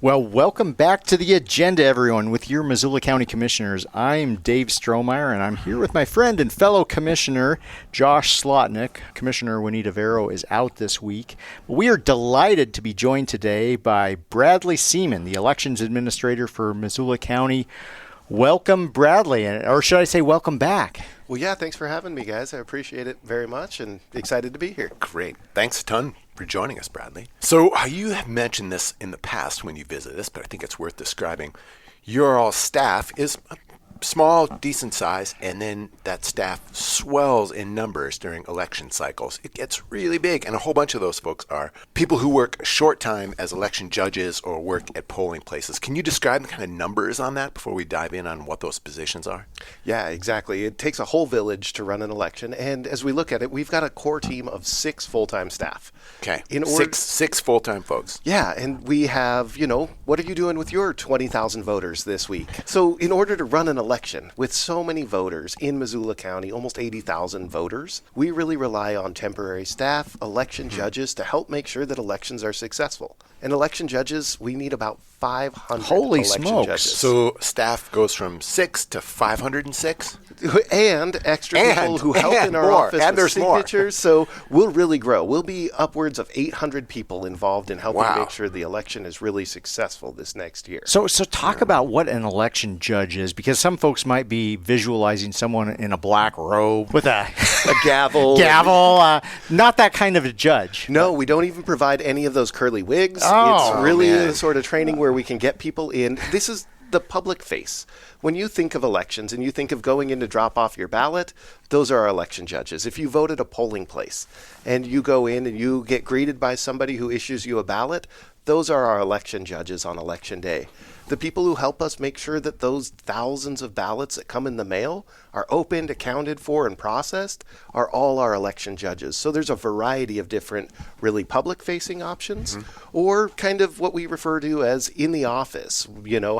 Well, welcome back to the agenda, everyone, with your Missoula County Commissioners. I'm Dave Strohmeyer, and I'm here with my friend and fellow Commissioner, Josh Slotnick. Commissioner Juanita Vero is out this week. We are delighted to be joined today by Bradley Seaman, the Elections Administrator for Missoula County. Welcome, Bradley, or should I say welcome back? Well, yeah, thanks for having me, guys. I appreciate it very much and excited to be here. Great. Thanks a ton for joining us, Bradley. So you have mentioned this in the past when you visited us, but I think it's worth describing. Your all staff is small, decent size, and then that staff swells in numbers during election cycles. It gets really big, and a whole bunch of those folks are people who work a short time as election judges or work at polling places. Can you describe the kind of numbers on that before we dive in on what those positions are? Yeah, exactly. It takes a whole village to run an election, and as we look at it, we've got a core team of 6 full-time staff. Okay, six full-time folks. Yeah, and we have, what are you doing with your 20,000 voters this week? So in order to run an election with so many voters in Missoula County, almost 80,000 voters, we really rely on temporary staff, election judges to help make sure that elections are successful. And election judges, we need about 500 Holy election smokes. judges. So staff goes from 6 to 506? And extra people who help in our office and with there's more. signatures. So we'll really grow. We'll be upwards of 800 people involved in helping make sure the election is really successful this next year. So talk about what an election judge is, because some folks might be visualizing someone in a black robe with a gavel. Not that kind of a judge. No, we don't even provide any of those curly wigs. Oh, it's really man. the sort of training where we can get people in. This is the public face. When you think of elections and you think of going in to drop off your ballot, those are our election judges. If you vote at a polling place and you go in and you get greeted by somebody who issues you a ballot, those are our election judges on election day. The people who help us make sure that those thousands of ballots that come in the mail are opened, accounted for, and processed are all our election judges. So there's a variety of different really public-facing options or kind of what we refer to as in the office,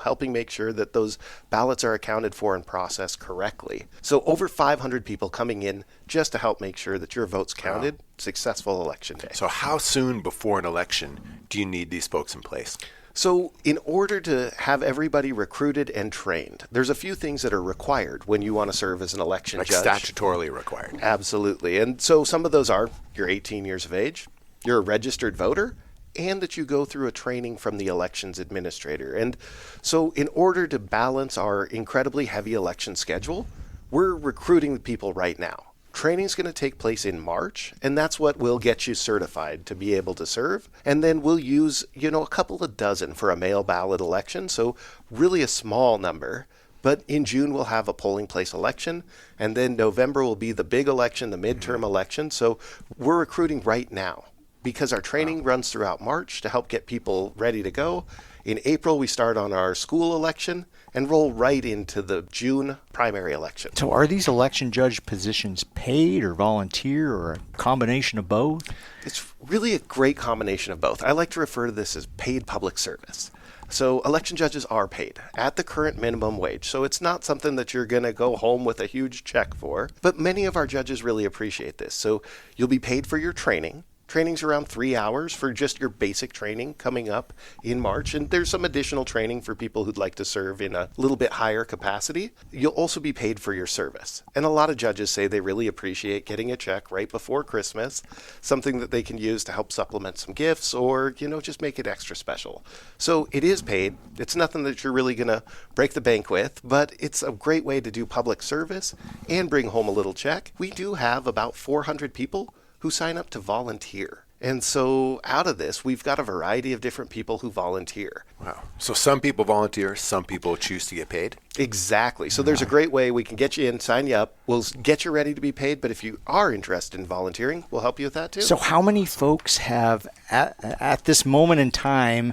helping make sure that those ballots are accounted for and processed correctly. So over 500 people coming in just to help make sure that your vote's counted. Wow. Successful election day. So how soon before an election do you need these folks in place? So in order to have everybody recruited and trained, there's a few things that are required when you want to serve as an election judge. Statutorily required. Absolutely. And so some of those are you're 18 years of age, you're a registered voter, and that you go through a training from the elections administrator. And so in order to balance our incredibly heavy election schedule, we're recruiting the people right now. Training's going to take place in March, and that's what will get you certified to be able to serve. And then we'll use, a couple of dozen for a mail ballot election, so really a small number. But in June, we'll have a polling place election, and then November will be the big election, the midterm election. So we're recruiting right now because our training runs throughout March to help get people ready to go. In April, we start on our school election and roll right into the June primary election. So are these election judge positions paid or volunteer or a combination of both? It's really a great combination of both. I like to refer to this as paid public service. So election judges are paid at the current minimum wage. So it's not something that you're going to go home with a huge check for. But many of our judges really appreciate this. So you'll be paid for your training. Training's around 3 hours for just your basic training coming up in March. And there's some additional training for people who'd like to serve in a little bit higher capacity. You'll also be paid for your service. And a lot of judges say they really appreciate getting a check right before Christmas, something that they can use to help supplement some gifts or, just make it extra special. So it is paid. It's nothing that you're really going to break the bank with, but it's a great way to do public service and bring home a little check. We do have about 400 people who sign up to volunteer. And so out of this, we've got a variety of different people who volunteer. Wow. So some people volunteer, some people choose to get paid? Exactly. So there's a great way we can get you in, sign you up. We'll get you ready to be paid. But if you are interested in volunteering, we'll help you with that too. So how many folks have, at this moment in time,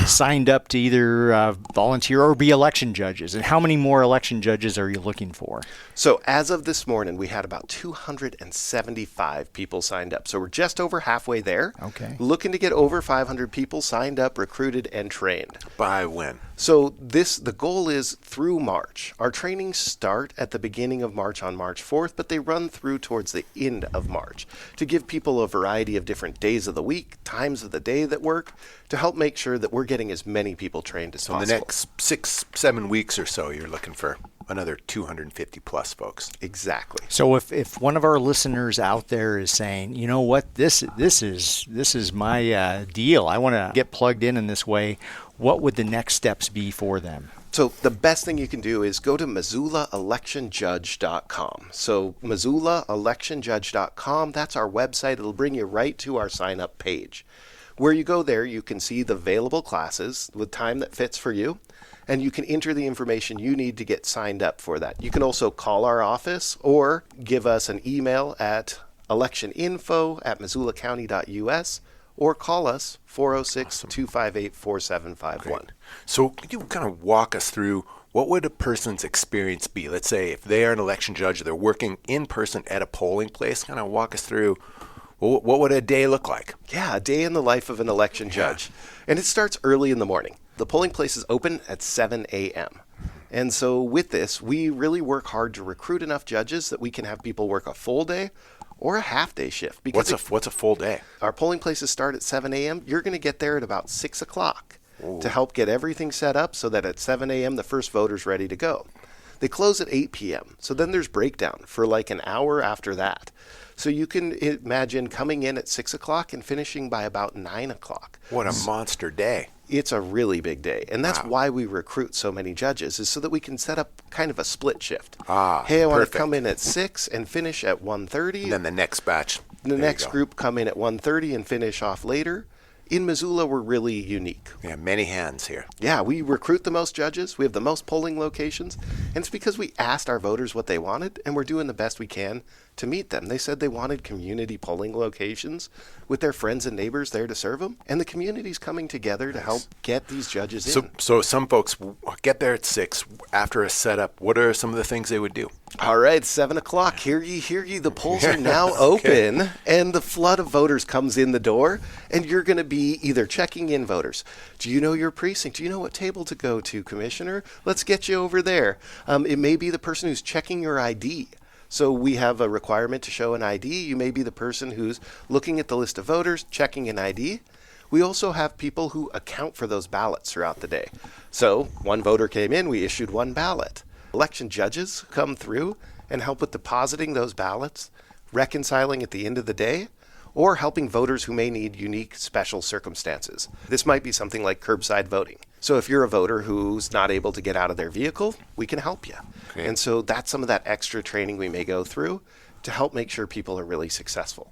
signed up to either volunteer or be election judges? And how many more election judges are you looking for? So as of this morning, we had about 275 people signed up. So we're just over halfway there. Okay. Looking to get over 500 people signed up, recruited, and trained. By when? So the goal is through March. Our trainings start at the beginning of March on March 4th, but they run through towards the end of March to give people a variety of different days of the week, times of the day that work, to help make sure that we're getting as many people trained as So possible. in the next 6-7 weeks or so, you're looking for another 250 plus folks. Exactly. So if one of our listeners out there is saying, you know what, this is my deal, I want to get plugged in this way, what would the next steps be for them? So the best thing you can do is go to MissoulaElectionJudge.com. So MissoulaElectionJudge.com, that's our website. It'll bring you right to our sign-up page. Where you go there, you can see the available classes with time that fits for you, and you can enter the information you need to get signed up for that. You can also call our office or give us an email at electioninfo@missoulacounty.us or call us 406-258-4751. So could you kind of walk us through what would a person's experience be? Let's say if they are an election judge, they're working in person at a polling place, kind of walk us through what would a day look like? Yeah, a day in the life of an election judge. And it starts early in the morning. The polling place is open at 7 a.m. And so with this, we really work hard to recruit enough judges that we can have people work a full day or a half-day shift. Because What's a full day? our polling places start at 7 a.m. You're going to get there at about 6 o'clock to help get everything set up so that at 7 a.m. the first voter's ready to go. They close at 8 p.m. So then there's breakdown for like an hour after that. So you can imagine coming in at 6 o'clock and finishing by about 9 o'clock. What a monster day. It's a really big day. And that's why we recruit so many judges, is so that we can set up kind of a split shift. Hey, I want perfect. to come in at 6 and finish at 1:30. And then the next batch. The there you next go. group come in at 1:30 and finish off later. In Missoula, we're really unique. Yeah, many hands here. Yeah, we recruit the most judges. We have the most polling locations. And it's because we asked our voters what they wanted, and we're doing the best we can to meet them. They said they wanted community polling locations with their friends and neighbors there to serve them. And the community's coming together to help get these judges in. So some folks get there at 6. After a setup, what are some of the things they would do? All right, 7 o'clock. Hear ye, hear ye. The polls are now open, and the flood of voters comes in the door, and you're going to be either checking in voters. Do you know your precinct? Do you know what table to go to, Commissioner? Let's get you over there. It may be the person who's checking your ID. So we have a requirement to show an ID. You may be the person who's looking at the list of voters, checking an ID. We also have people who account for those ballots throughout the day. So one voter came in, we issued one ballot. Election judges come through and help with depositing those ballots, reconciling at the end of the day, or helping voters who may need unique special circumstances. This might be something like curbside voting. So if you're a voter who's not able to get out of their vehicle, we can help you. Okay. And so that's some of that extra training we may go through to help make sure people are really successful.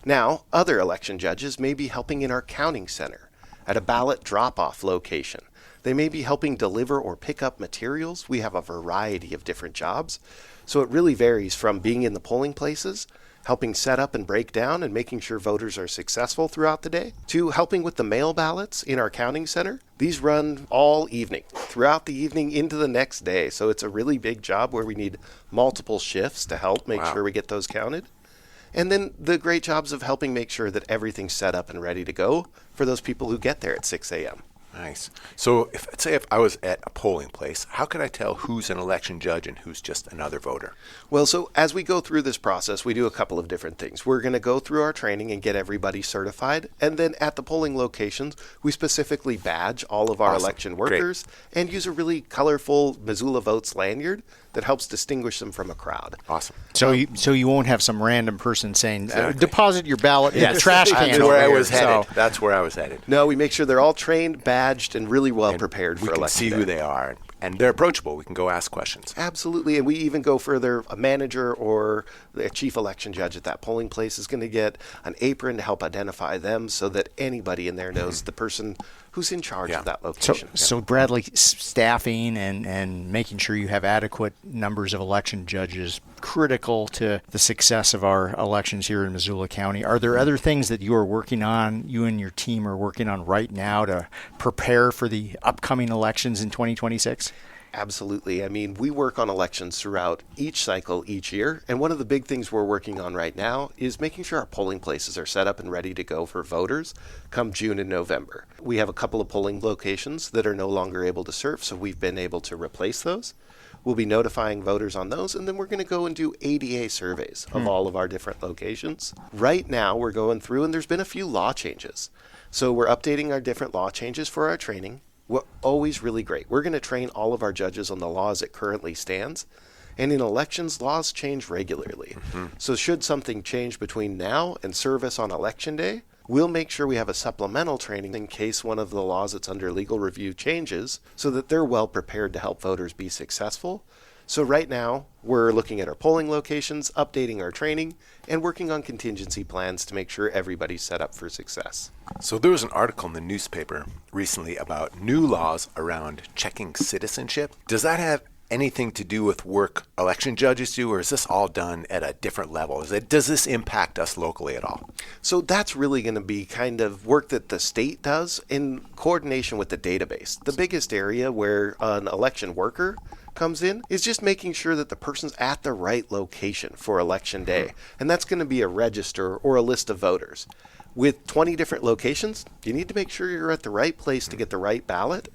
Now, other election judges may be helping in our counting center at a ballot drop-off location. They may be helping deliver or pick up materials. We have a variety of different jobs. So it really varies from being in the polling places, helping set up and break down and making sure voters are successful throughout the day, to helping with the mail ballots in our counting center. These run all evening, throughout the evening into the next day. So it's a really big job where we need multiple shifts to help make sure we get those counted. And then the great jobs of helping make sure that everything's set up and ready to go for those people who get there at 6 a.m. Nice. So if I was at a polling place, how could I tell who's an election judge and who's just another voter? Well, so as we go through this process, we do a couple of different things. We're going to go through our training and get everybody certified. And then at the polling locations, we specifically badge all of our election workers and use a really colorful Missoula Votes lanyard that helps distinguish them from a crowd. Awesome. So you won't have some random person saying, deposit your ballot in the trash can. That's over where I here." was headed. That's where I was headed. No, we make sure they're all trained, badged, and really well prepared for We can election see day. who they are, and they're approachable. We can go ask questions. Absolutely, and we even go further. A manager or a chief election judge at that polling place is going to get an apron to help identify them so that anybody in there knows the person who's in charge of that location. So Bradley, staffing and making sure you have adequate numbers of election judges critical to the success of our elections here in Missoula County. Are there other things that you are working on, you and your team are working on right now to prepare for the upcoming elections in 2026? Absolutely. I mean, we work on elections throughout each cycle each year. And one of the big things we're working on right now is making sure our polling places are set up and ready to go for voters come June and November. We have a couple of polling locations that are no longer able to serve, so we've been able to replace those. We'll be notifying voters on those, and then we're going to go and do ADA surveys of all of our different locations. Right now, we're going through, and there's been a few law changes. So we're updating our different law changes for our training. We're always really great. We're going to train all of our judges on the law as it currently stands. And in elections, laws change regularly. So should something change between now and service on election day, we'll make sure we have a supplemental training in case one of the laws that's under legal review changes so that they're well prepared to help voters be successful. So right now, we're looking at our polling locations, updating our training, and working on contingency plans to make sure everybody's set up for success. So there was an article in the newspaper recently about new laws around checking citizenship. Does that have anything to do with work election judges do, or is this all done at a different level? Does this impact us locally at all? So that's really going to be kind of work that the state does in coordination with the database. The biggest area where an election worker comes in is just making sure that the person's at the right location for election day. And that's going to be a register or a list of voters. With 20 different locations, you need to make sure you're at the right place to get the right ballot.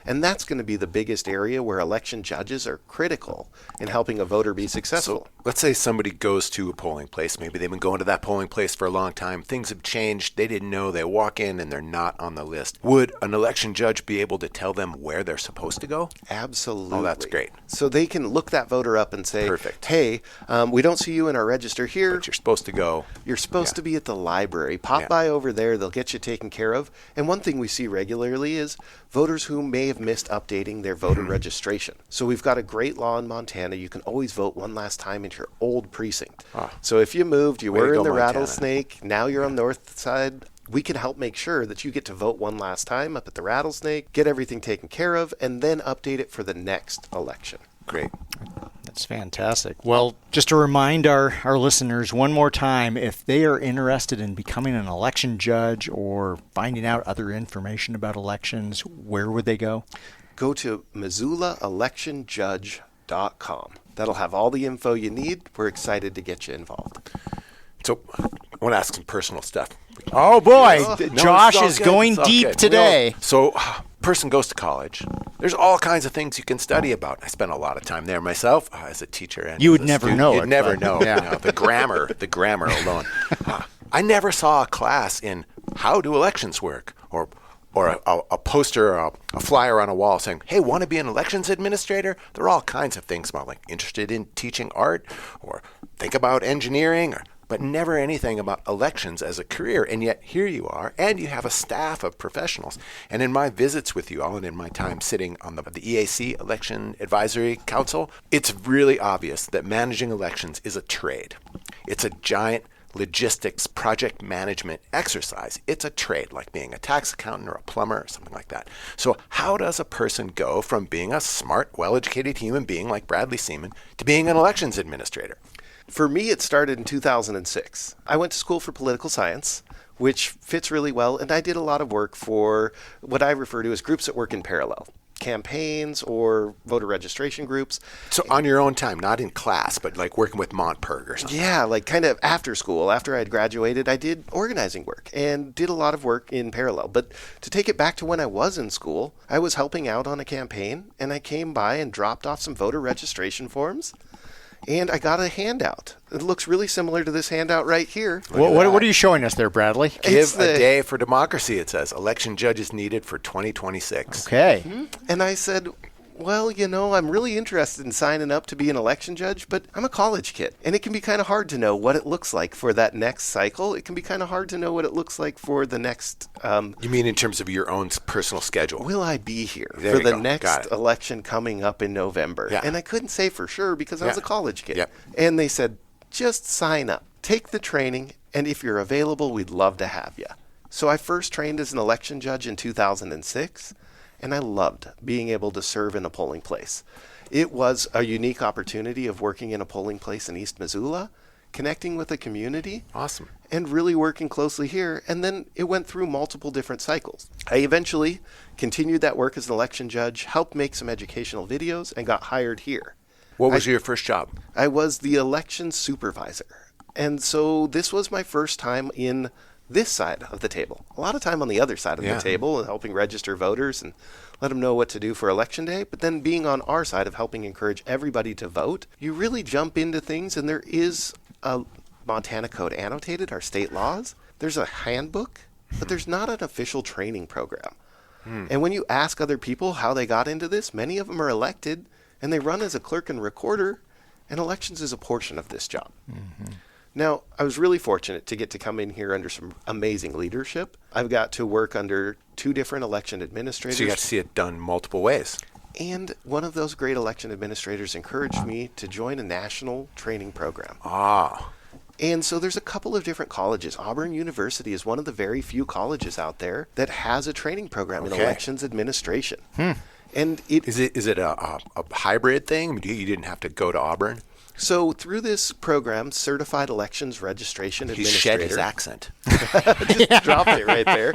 And that's going to be the biggest area where election judges are critical in helping a voter be successful. So let's say somebody goes to a polling place. Maybe they've been going to that polling place for a long time. Things have changed. They didn't know. They walk in and they're not on the list. Would an election judge be able to tell them where they're supposed to go? Absolutely. Oh, that's great. So they can look that voter up and say, Perfect. Hey, we don't see you in our register here. But you're supposed to go. You're supposed to be at the library. Pop Yeah. by over there. They'll get you taken care of. And one thing we see regularly is voters who may have missed updating their voter registration. So we've got a great law in Montana. You can always vote one last time into your old precinct. So if you moved, you Way to were in go, the Montana. Rattlesnake, now you're on the north side, we can help make sure that you get to vote one last time up at the Rattlesnake, get everything taken care of, and then update it for the next election. Great. That's fantastic. Well, just to remind our listeners one more time, if they are interested in becoming an election judge or finding out other information about elections, where would they go? Go to MissoulaElectionJudge.com. That'll have all the info you need. We're excited to get you involved. So I want to ask some personal stuff. Oh boy, No, Josh it's all is good. going It's all deep good. today. Person goes to college. There's all kinds of things you can study about. I spent a lot of time there myself as a teacher. And You would as a never student. know You'd it, never but- know. yeah. You know, the grammar alone. I never saw a class in how do elections work, or a poster or a flyer on a wall saying, hey, want to be an elections administrator? There are all kinds of things about, like, interested in teaching art or think about engineering, but never anything about elections as a career. And yet here you are, and you have a staff of professionals. And in my visits with you all and in my time sitting on the EAC, Election Advisory Council, it's really obvious that managing elections is a trade. It's a giant logistics project management exercise. It's a trade, like being a tax accountant or a plumber or something like that. So how does a person go from being a smart, well-educated human being like Bradley Seaman to being an elections administrator? For me, it started in 2006. I went to school for political science, which fits really well, and I did a lot of work for what I refer to as groups that work in parallel. Campaigns or voter registration groups. So on your own time, not in class, but like working with Montperg or something. Yeah, like kind of after school, after I had graduated, I did organizing work and did a lot of work in parallel. But to take it back to when I was in school, I was helping out on a campaign, and I came by and dropped off some voter registration forms, and I got a handout. It looks really similar to this handout right here. What are you showing us there, Bradley? Give a day for democracy, it says. Election judges needed for 2026. Okay. And I said, well, I'm really interested in signing up to be an election judge, but I'm a college kid. And it can be kind of hard to know what it looks like for that next cycle. It can be kind of hard to know what it looks like for the next... You mean in terms of your own personal schedule? will I be here There for you the go. Got next it. election coming up in November? Yeah. And I couldn't say for sure because I was Yeah. a college kid. Yep. And they said, just sign up, take the training, and if you're available, we'd love to have you. So I first trained as an election judge in 2006. And I loved being able to serve in a polling place. It was a unique opportunity of working in a polling place in East Missoula, connecting with the community. Awesome. And really working closely here. And then it went through multiple different cycles. I eventually continued that work as an election judge, helped make some educational videos, and got hired here. What was your first job? I was the election supervisor. And so this was my first time in this side of the table. A lot of time on the other side of the table and helping register voters and let them know what to do for election day. But then being on our side of helping encourage everybody to vote, you really jump into things, and there is a Montana Code annotated, our state laws. There's a handbook, but there's not an official training program. And when you ask other people how they got into this, many of them are elected, and they run as a clerk and recorder, and elections is a portion of this job. Now, I was really fortunate to get to come in here under some amazing leadership. I've got to work under 2 different election administrators. So you got to see it done multiple ways. And one of those great election administrators encouraged me to join a national training program. Ah. And so there's a couple of different colleges. Auburn University is one of the very few colleges out there that has a training program in elections administration. And Is it a hybrid thing? I mean, you didn't have to go to Auburn? so through this program, Certified Elections Registration He Administrator. shed his accent. Just dropped it right there.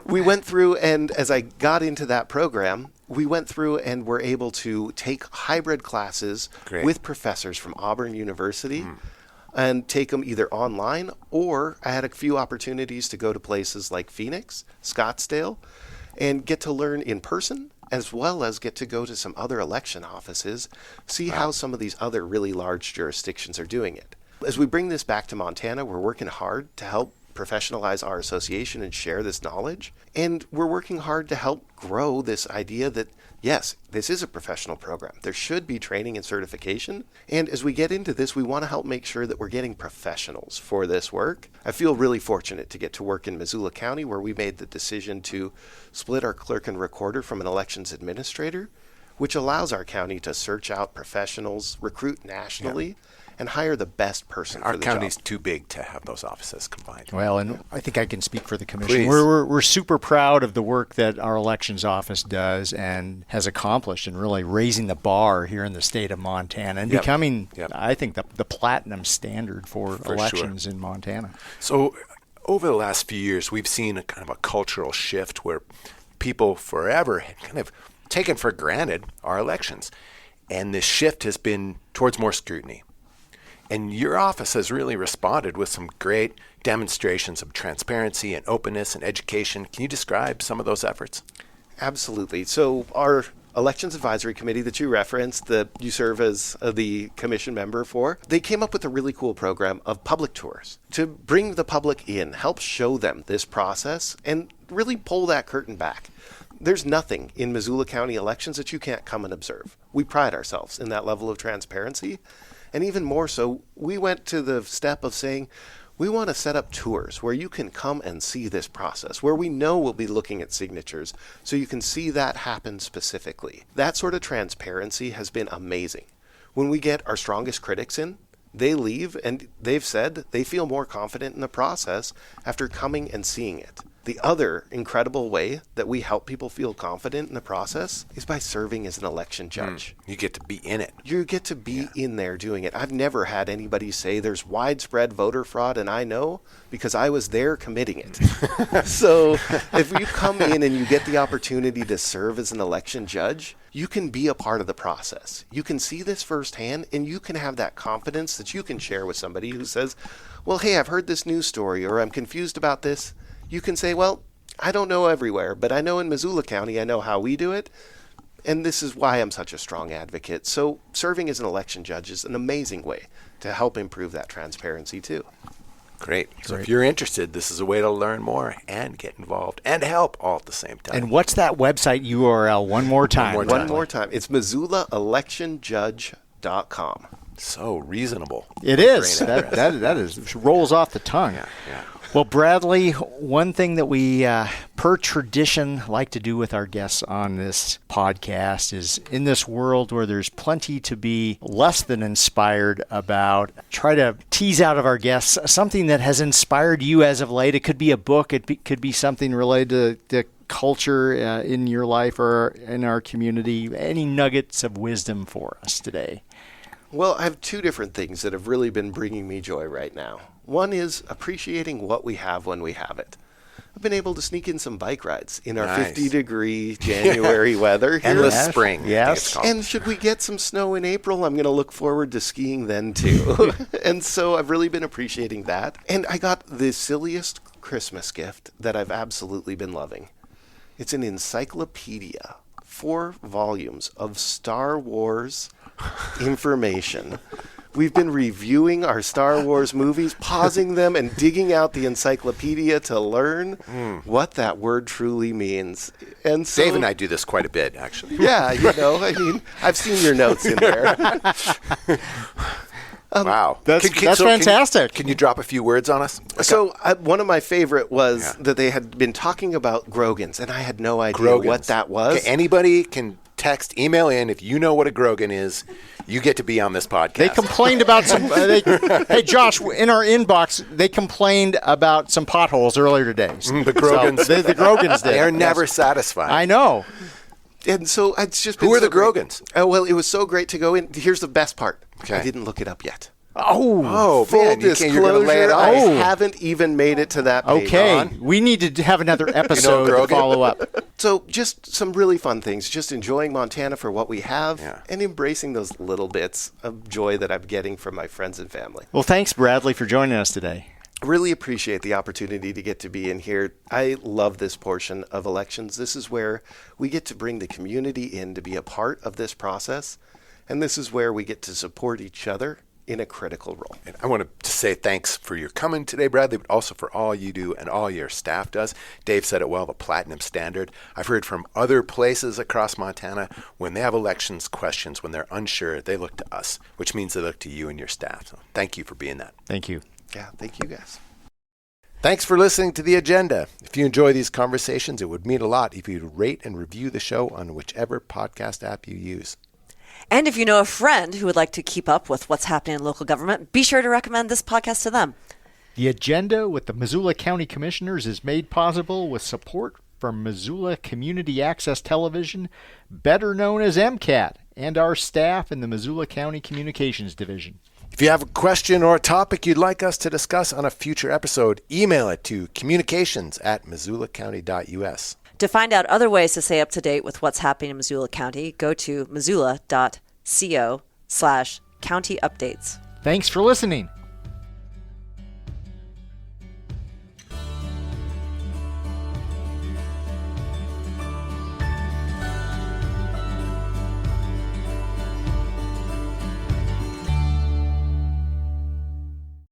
We went through, and as I got into that program, we went through and were able to take hybrid classes Great. with professors from Auburn University and take them either online, or I had a few opportunities to go to places like Phoenix, Scottsdale, and get to learn in person, as well as get to go to some other election offices, see how some of these other really large jurisdictions are doing it. As we bring this back to Montana, we're working hard to help professionalize our association and share this knowledge. And we're working hard to help grow this idea that, yes, this is a professional program. There should be training and certification. And as we get into this, we want to help make sure that we're getting professionals for this work. I feel really fortunate to get to work in Missoula County, where we made the decision to split our clerk and recorder from an elections administrator, which allows our county to search out professionals, recruit nationally, and hire the best person Our for the county's job. too big to have those offices combined. Well, and I think I can speak for the commission. Please. We're super proud of the work that our elections office does and has accomplished in really raising the bar here in the state of Montana and becoming, I think, the platinum standard for elections in Montana. So over the last few years, we've seen a kind of a cultural shift where people forever had kind of taken for granted our elections. And this shift has been towards more scrutiny. And your office has really responded with some great demonstrations of transparency and openness and education. Can you describe some of those efforts? Absolutely. So our Elections Advisory Committee that you referenced, that you serve as the commission member for, they came up with a really cool program of public tours to bring the public in, help show them this process, and really pull that curtain back. There's nothing in Missoula County elections that you can't come and observe. We pride ourselves in that level of transparency. And even more so, we went to the step of saying, we want to set up tours where you can come and see this process, where we know we'll be looking at signatures, so you can see that happen specifically. That sort of transparency has been amazing. When we get our strongest critics in, they leave and they've said they feel more confident in the process after coming and seeing it. The other incredible way that we help people feel confident in the process is by serving as an election judge. You get to be in it. You get to be in there doing it. I've never had anybody say there's widespread voter fraud, and I know because I was there committing it. So if you come in and you get the opportunity to serve as an election judge, you can be a part of the process. You can see this firsthand, and you can have that confidence that you can share with somebody who says, well, hey, I've heard this news story, or I'm confused about this. You can say, well, I don't know everywhere, but I know in Missoula County, I know how we do it, and this is why I'm such a strong advocate. So serving as an election judge is an amazing way to help improve that transparency, too. Great. So if you're interested, this is a way to learn more and get involved and help all at the same time. And what's that website URL one more time? One more time. It's MissoulaElectionJudge.com. So reasonable. It is. That is rolls off the tongue. Yeah. Well, Bradley, one thing that we, per tradition, like to do with our guests on this podcast is, in this world where there's plenty to be less than inspired about, try to tease out of our guests something that has inspired you as of late. It could be a book. It could be something related to culture in your life or in our community. Any nuggets of wisdom for us today? Well, I have two different things that have really been bringing me joy right now. One is appreciating what we have when we have it. I've been able to sneak in some bike rides in our Nice. 50-degree January weather here. Endless Yes. spring. I think Yes. it's called. And should we get some snow in April, I'm going to look forward to skiing then too. And so I've really been appreciating that. And I got the silliest Christmas gift that I've absolutely been loving. It's an encyclopedia, 4 volumes of Star Wars information. We've been reviewing our Star Wars movies, pausing them and digging out the encyclopedia to learn what that word truly means. And so, Dave and I do this quite a bit, actually. yeah, I mean, I've seen your notes in there. Wow. That's fantastic. Can you drop a few words on us? So one of my favorite was Yeah. that they had been talking about Grogans, and I had no idea Grogans. what that was. Okay, anybody can text, email in. If you know what a Grogan is, you get to be on this podcast. They complained about some. Hey, Josh, in our inbox, they complained about some potholes earlier today. the Grogans. So, the Grogans did. They're never satisfied. I know. And so it's just been Who are so the great. Grogans? Oh, well, it was so great to go in. Here's the best part. Okay. I didn't look it up yet. Oh, Full man, disclosure, you're going to lay it I on. haven't even made it to that page. okay. We need to have another episode to Grogan? follow up. So just some really fun things. Just enjoying Montana for what we have Yeah. and embracing those little bits of joy that I'm getting from my friends and family. Well, thanks, Bradley, for joining us today. Really appreciate the opportunity to get to be in here. I love this portion of elections. This is where we get to bring the community in to be a part of this process. And this is where we get to support each other in a critical role. And I want to say thanks for your coming today, Bradley, but also for all you do and all your staff does. Dave said it well, the platinum standard. I've heard from other places across Montana, when they have elections questions, when they're unsure, they look to us, which means they look to you and your staff. So thank you for being that. Thank you. Yeah, thank you guys. Thanks for listening to The Agenda. If you enjoy these conversations, it would mean a lot if you'd rate and review the show on whichever podcast app you use. And if you know a friend who would like to keep up with what's happening in local government, be sure to recommend this podcast to them. The Agenda with the Missoula County Commissioners is made possible with support from Missoula Community Access Television, better known as MCAT, and our staff in the Missoula County Communications Division. If you have a question or a topic you'd like us to discuss on a future episode, email it to communications@missoulacounty.us. To find out other ways to stay up to date with what's happening in Missoula County, go to missoula.co/county updates. Thanks for listening.